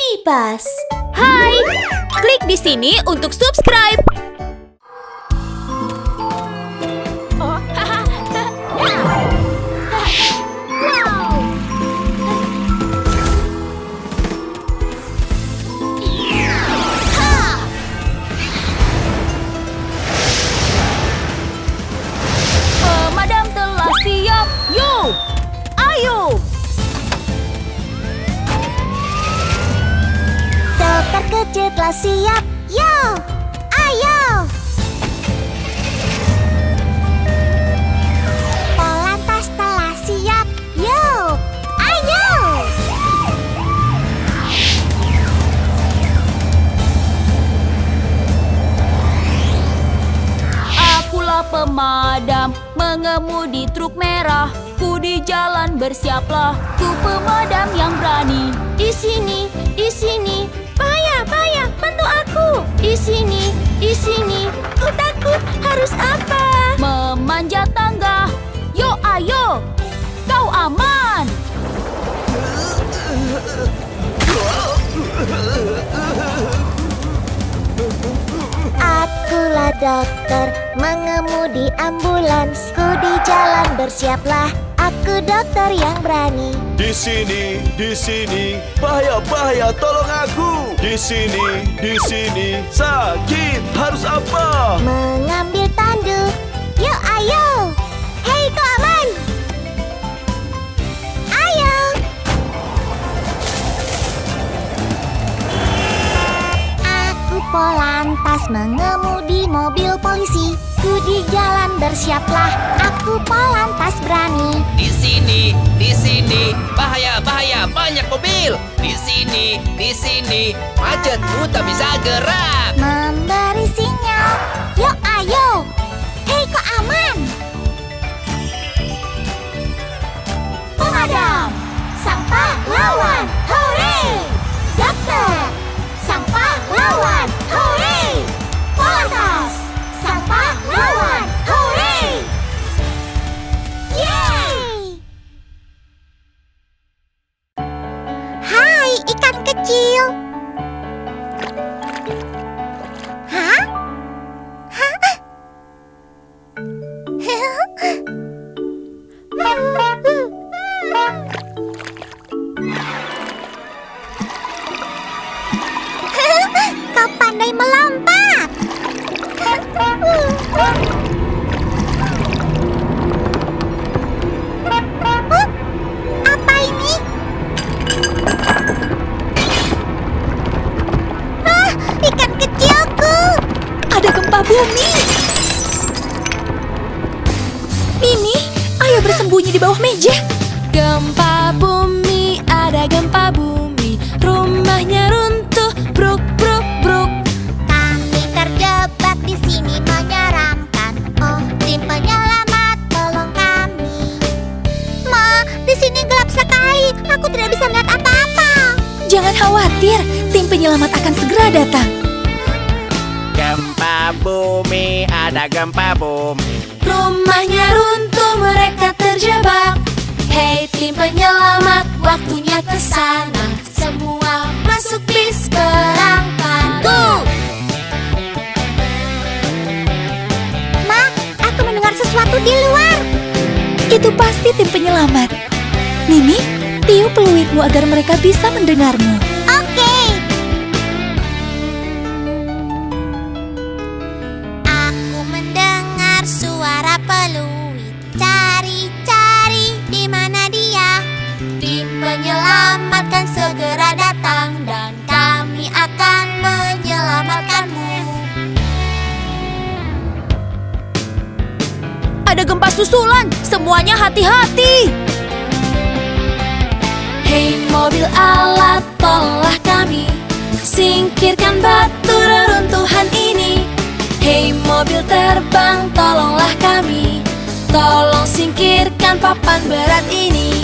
Kipas. Hai, klik di sini untuk subscribe. Pemadam telah siap. Yo, ayo. Dokter kecil telah siap. Yo, ayo. Polantas telah siap. Yo, ayo. Akulah pemadam, mengemudi truk merah. Ku di jalan bersiaplah, ku pemadam yang berani. Di sini, bahaya, bahaya, bantu aku. Di sini, ku takut, harus apa? Memanjat tangga, yo ayo, kau aman. Akulah dokter, mengemudi ambulans. Ku di jalan bersiaplah. Aku dokter yang berani. Di sini, bahaya, bahaya, tolong aku. Di sini, sakit, harus apa? Mengambil tandu. Yo, ayo. Hei, kau aman? Ayo. Aku Polantas mengemudi mobil polisi. Ku di jalan bersiaplah. Aku Polantas berani. Di sini, bahaya, bahaya, banyak mobil. Di sini, macet, ku tak bisa gerak. Memberi sinyal. Yo, ayo. Hei, kau aman? Pemadam, sang pahlawan, hore! Dokter, sang pahlawan, hore! Polantas, sang pahlawan, hore! Yeay! Hai, ikan kecil. Hah? Hah? Kau pandai melompat. Apa ini? Ikan kecilku. Ada gempa bumi. Mini, ayo bersembunyi di bawah meja. Gempa bumi, ada gempa bumi. Rumahnya runtuh, bruk, bruk, bruk. Kami terjebak di sini menyeramkan. Oh, tim penyelamat, tolong kami. Ma, di sini gelap sekali. Aku tidak bisa melihat apa-apa. Jangan khawatir, tim penyelamat akan segera datang. Gempa bumi, ada gempa bumi. Rumahnya runtuh, mereka terjebak. Hei tim penyelamat, waktunya ke sana. Semua masuk bis berangkat. Go! Ma, aku mendengar sesuatu di luar. Itu pasti tim penyelamat. Mimi, tiup peluitmu agar mereka bisa mendengarmu. Oke. Aku mendengar suara peluit. Cari-cari di mana dia. Tim penyelamat kan segera datang dan kami akan menyelamatkanmu. Ada gempa susulan, semuanya hati-hati. Hei mobil alat, tolonglah kami. Singkirkan batu reruntuhan ini. Hei mobil terbang, tolonglah kami. Tolong singkirkan papan berat ini.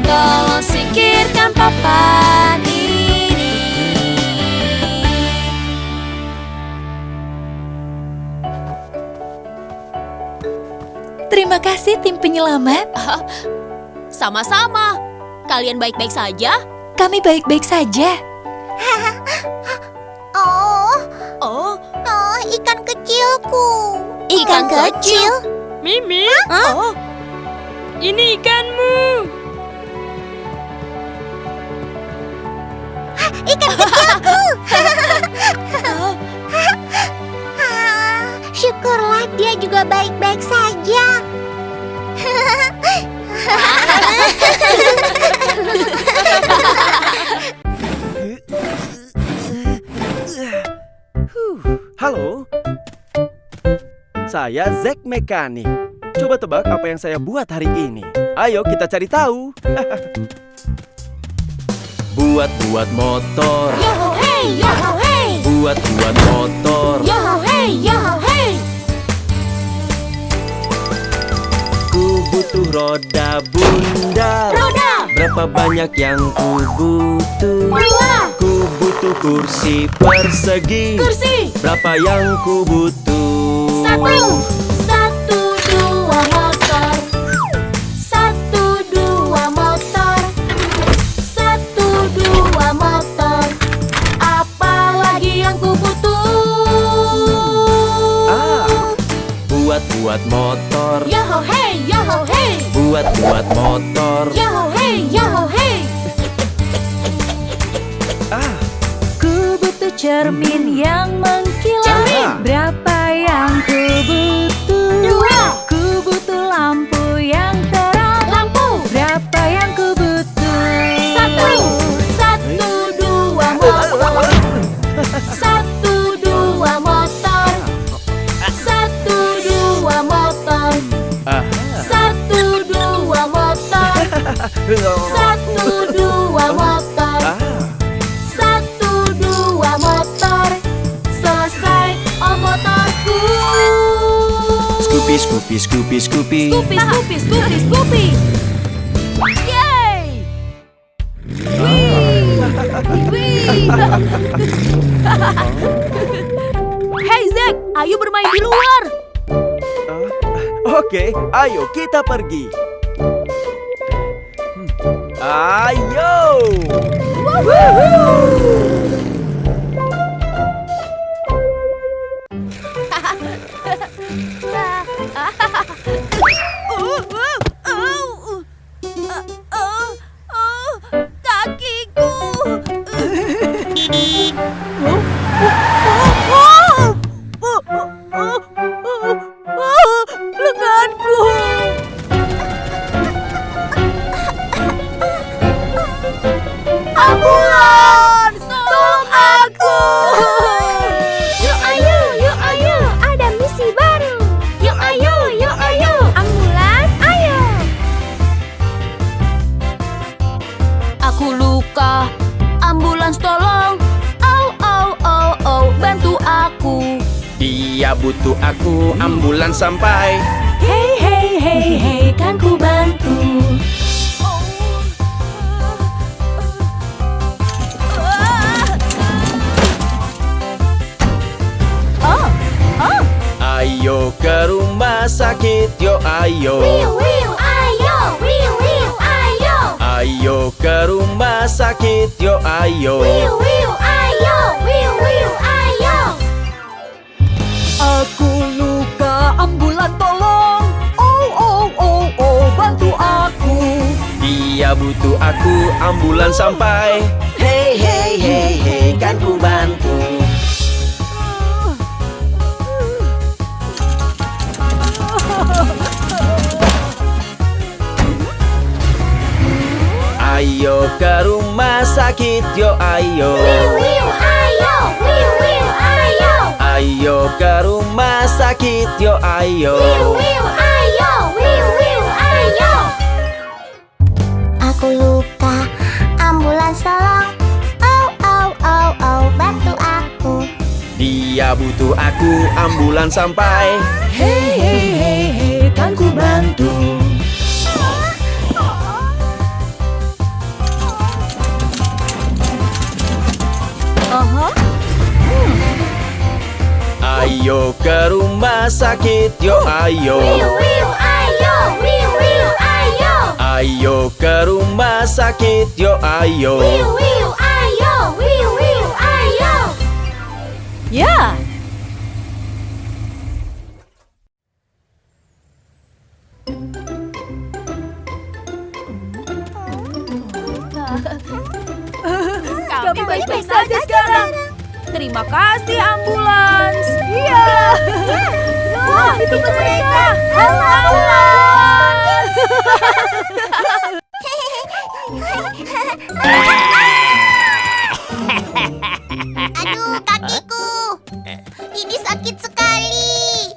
Tolong singkirkan papan ini. Terima kasih tim penyelamat. Sama-sama. Kalian baik-baik saja? Kami baik-baik saja. Oh, Oh, oh, ikan kecilku. Ikan kecil? Mimi, oh, ini ikanmu. Ikan kecilku. Syukurlah dia juga baik-baik saja. Halo, saya Zack Mekanik. Coba tebak apa yang saya buat hari ini. Ayo kita cari tahu. Buat motor. Yoho hey, yoho hey. Buat motor. Yoho hey, yoho hey. Ku butuh roda bundar. Roda. Berapa banyak yang ku butuh? 2. Ku butuh kursi persegi. Kursi. Berapa yang ku butuh? 1. 1, 2 motor. 1, 2 motor. 1, 2 motor. Apa lagi yang ku butuh? Buat motor. Yoho hey, yoho hey. Buat motor. Yoho hey, yoho hey. ku butuh cermin yang mengkilat. Cermin. Berapa yang ku butuh? 2. Ku butuh lampu yang terang. Lampu. Berapa yang ku butuh? 1, 1, 2 motor. 1, 2 motor. 1, 2 motor. 1, 2 motor. 1, 2 motor. 1, 2 motor. Selesai, oh motorku. Scoopy, Scoopy, Scoopy, Scoopy. Scoopy, Scoopy, Scoopy, Scoopy. Yeay! Wih! Hey Zack, ayo bermain di luar. Oke, ayo kita pergi. Ayo. Kakiku. Lenganku. Ambulans, tolong aku. Yuk ayo, ada misi baru. Yuk ayo, ambulans, ayo. Aku luka, ambulans tolong. Oh, bantu aku. Dia butuh aku, ambulans sampai. Hey, kan ku bantu. Ayo ke rumah sakit, yo ayo. Ayo. Ayo ke rumah sakit, yo ayo. Ayo. Aku luka, ambulan tolong. Oh, bantu aku. Dia butuh aku, ambulans sampai. Hey, kan ku bantu. Ayo ke rumah sakit, yo ayo. Ayo ke rumah sakit, yo ayo. Aku luka, ambulans tolong. Oh, bantu aku. Dia butuh aku, ambulans sampai. Hey, kan ku bantu. Ayo ke rumah sakit, yo ayo. Ayo. Ayo ke rumah sakit, yo ayo. Ayo. kami baik-baik saja sekarang. Terima kasih ambulans. Iya. Wah, itu mereka. Ambulans. Aduh, kakiku. Ini sakit sekali.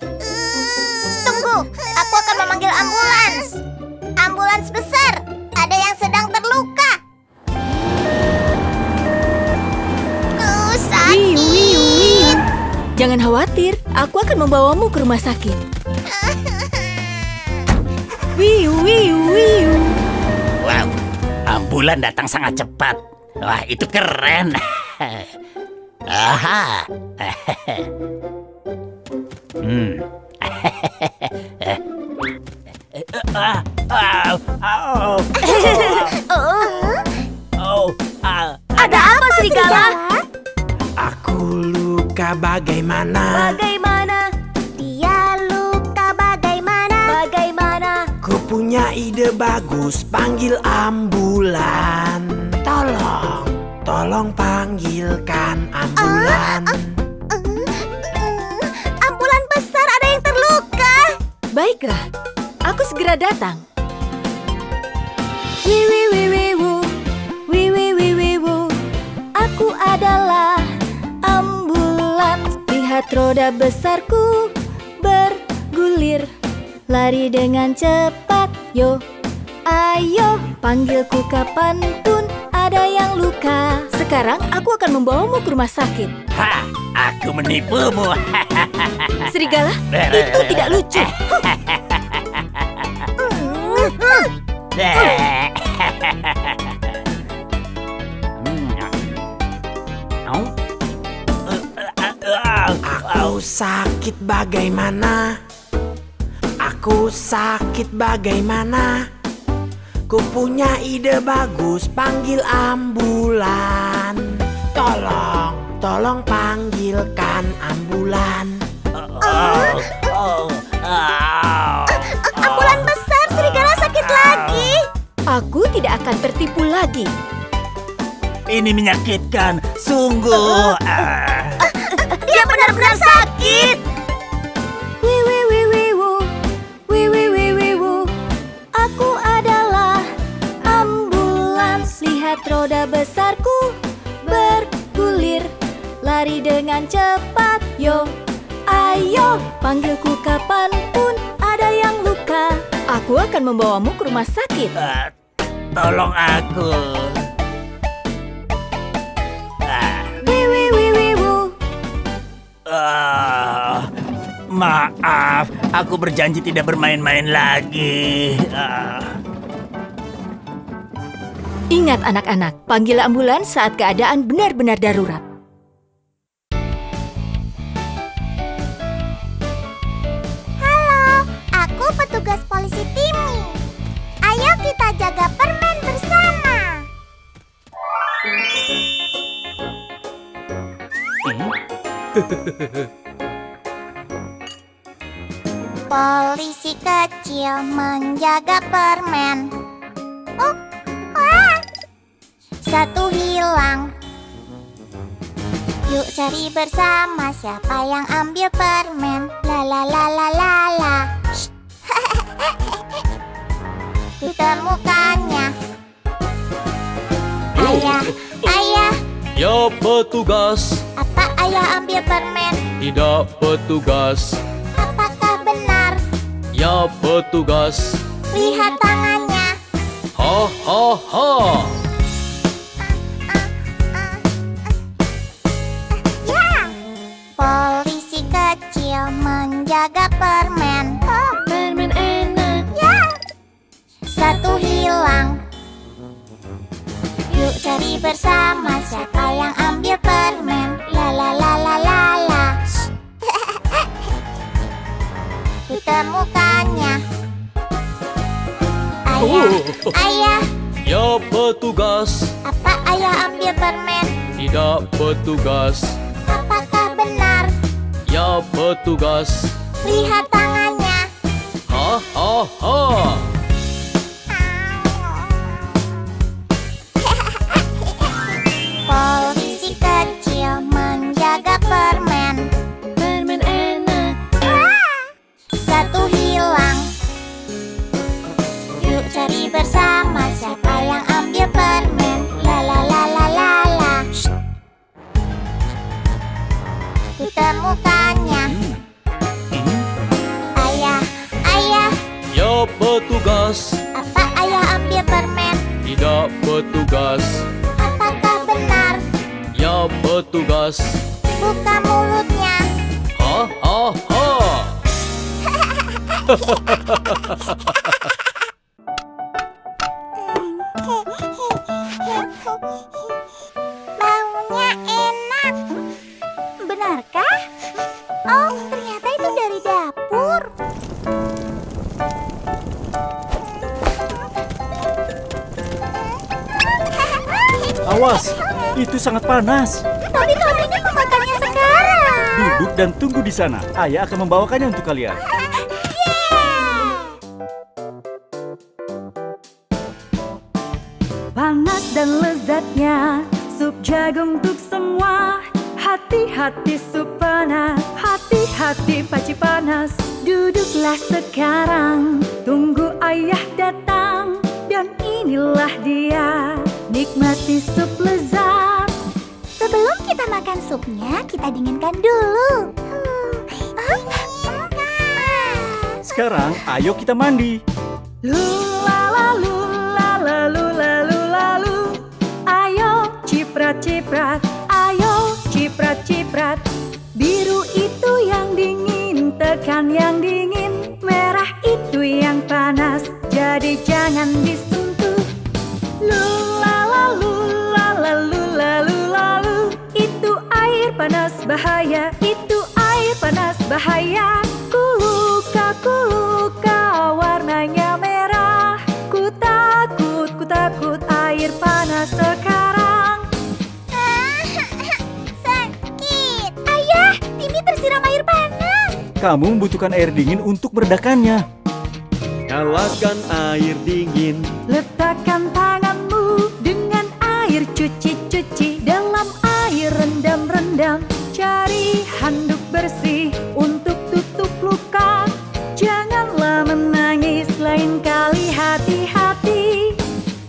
Tunggu, aku akan memanggil ambulans. Ambulans besar. Ada yang sedang terluka. Sakit. Jangan khawatir, aku akan membawamu ke rumah sakit. Wow, ambulan datang sangat cepat. Wah, itu keren. Aha. Ada apa, Serigala? Aku luka bagaimana? Bagaimana? Dia luka bagaimana? Bagaimana? Ku punya ide bagus, panggil ambulan. Tolong panggilkan ambulan. Ambulan besar, ada yang terluka. Baiklah, aku segera datang. Aku adalah ambulans. Lihat roda besarku bergulir. Lari dengan cepat, yo. Ayo, panggilku kapanpun ada yang luka. Sekarang aku akan membawamu ke rumah sakit. Ha, aku menipumu. Serigala, itu tidak lucu. Aku sakit bagaimana? Aku sakit bagaimana? Ku punya ide bagus, panggil ambulan. Tolong panggilkan ambulan. Ambulan besar, serigala sakit lagi. Aku tidak akan tertipu lagi. Ini menyakitkan, sungguh. Dia benar-benar sakit. Aku adalah ambulans. Lihat roda besarku bergulir. Lari dengan cepat, yo. Ayo, panggilku kapanpun ada yang luka. Aku akan membawamu ke rumah sakit. Tolong aku. Maaf, aku berjanji tidak bermain-main lagi. Ingat anak-anak, panggil ambulans saat keadaan benar-benar darurat. Halo, aku petugas polisi Timmy. Ayo kita jaga permen bersama. Polisi kecil menjaga permen. Oh, wah. Satu hilang. Yuk cari bersama siapa yang ambil permen. La la la la la la. Ditemukannya. Ayah, ayah, Ya petugas, apa ayah ambil permen? tidak petugas. Apakah benar? Ya petugas. Lihat tangannya. Ha ha ha. Ya, polisi kecil menjaga permen. Oh, Permen enak. ya, satu hilang. Yuk cari bersama siapa yang ambil permen. La la la la la la. Ditemukannya. Ayah, ayah, Ya petugas, apa ayah ambil permen? tidak petugas. Apakah benar? Ya petugas. Lihat tangannya. Ha ha ha. Polisi petugas. Apakah benar? Ya, petugas. Buka mulutnya. Ha, ha, ha. Baunya enak. Benarkah? Oh, ternyata itu dari dapur. Awas, itu sangat panas. Tapi Tobinya memakannya sekarang. Duduk dan tunggu di sana. Ayah akan membawakannya untuk kalian. Panas dan lezatnya sup jagung untuk semua. Hati-hati sup panas, hati-hati paci panas. Duduklah sekarang, tunggu ayah datang. Dan inilah dia, nikmati sup lezat. Sebelum kita makan supnya, kita dinginkan dulu. Sekarang, ayo kita mandi. Lula lula lula lula lu. Ayo ciprat ciprat, ayo ciprat ciprat. Biru itu yang dingin, tekan yang dingin. Merah itu yang panas, jadi jangan disentuh. Lula lula lula lula lu. Itu air panas bahaya, itu air panas bahaya. Kuluka warnanya merah. Ku takut air panas sekarang. Sakit. Ayah, Timmy tersiram air panas. Kamu membutuhkan air dingin untuk meredakannya. Nyalakan air dingin. Letakkan tanganmu dengan air cuci-cuci. Dalam air rendam-rendam. Cari handuk bersih untuk tutup luka. Janganlah menangis, lain kali hati-hati.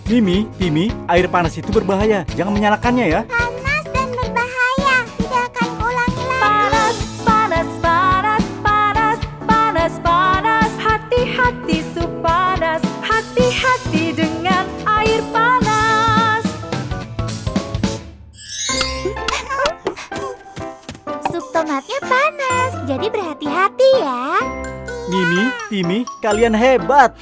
Mimi, Timmy, air panas itu berbahaya. Jangan menyalakannya ya. Panas dan berbahaya. Tidak akan kuulangi lagi. Panas, panas, panas, panas, panas, panas. Hati-hati sup panas, hati-hati dengan air panas. Sup tomatnya panas, jadi berhati-hati ya. Mimi, Timmy, kalian hebat.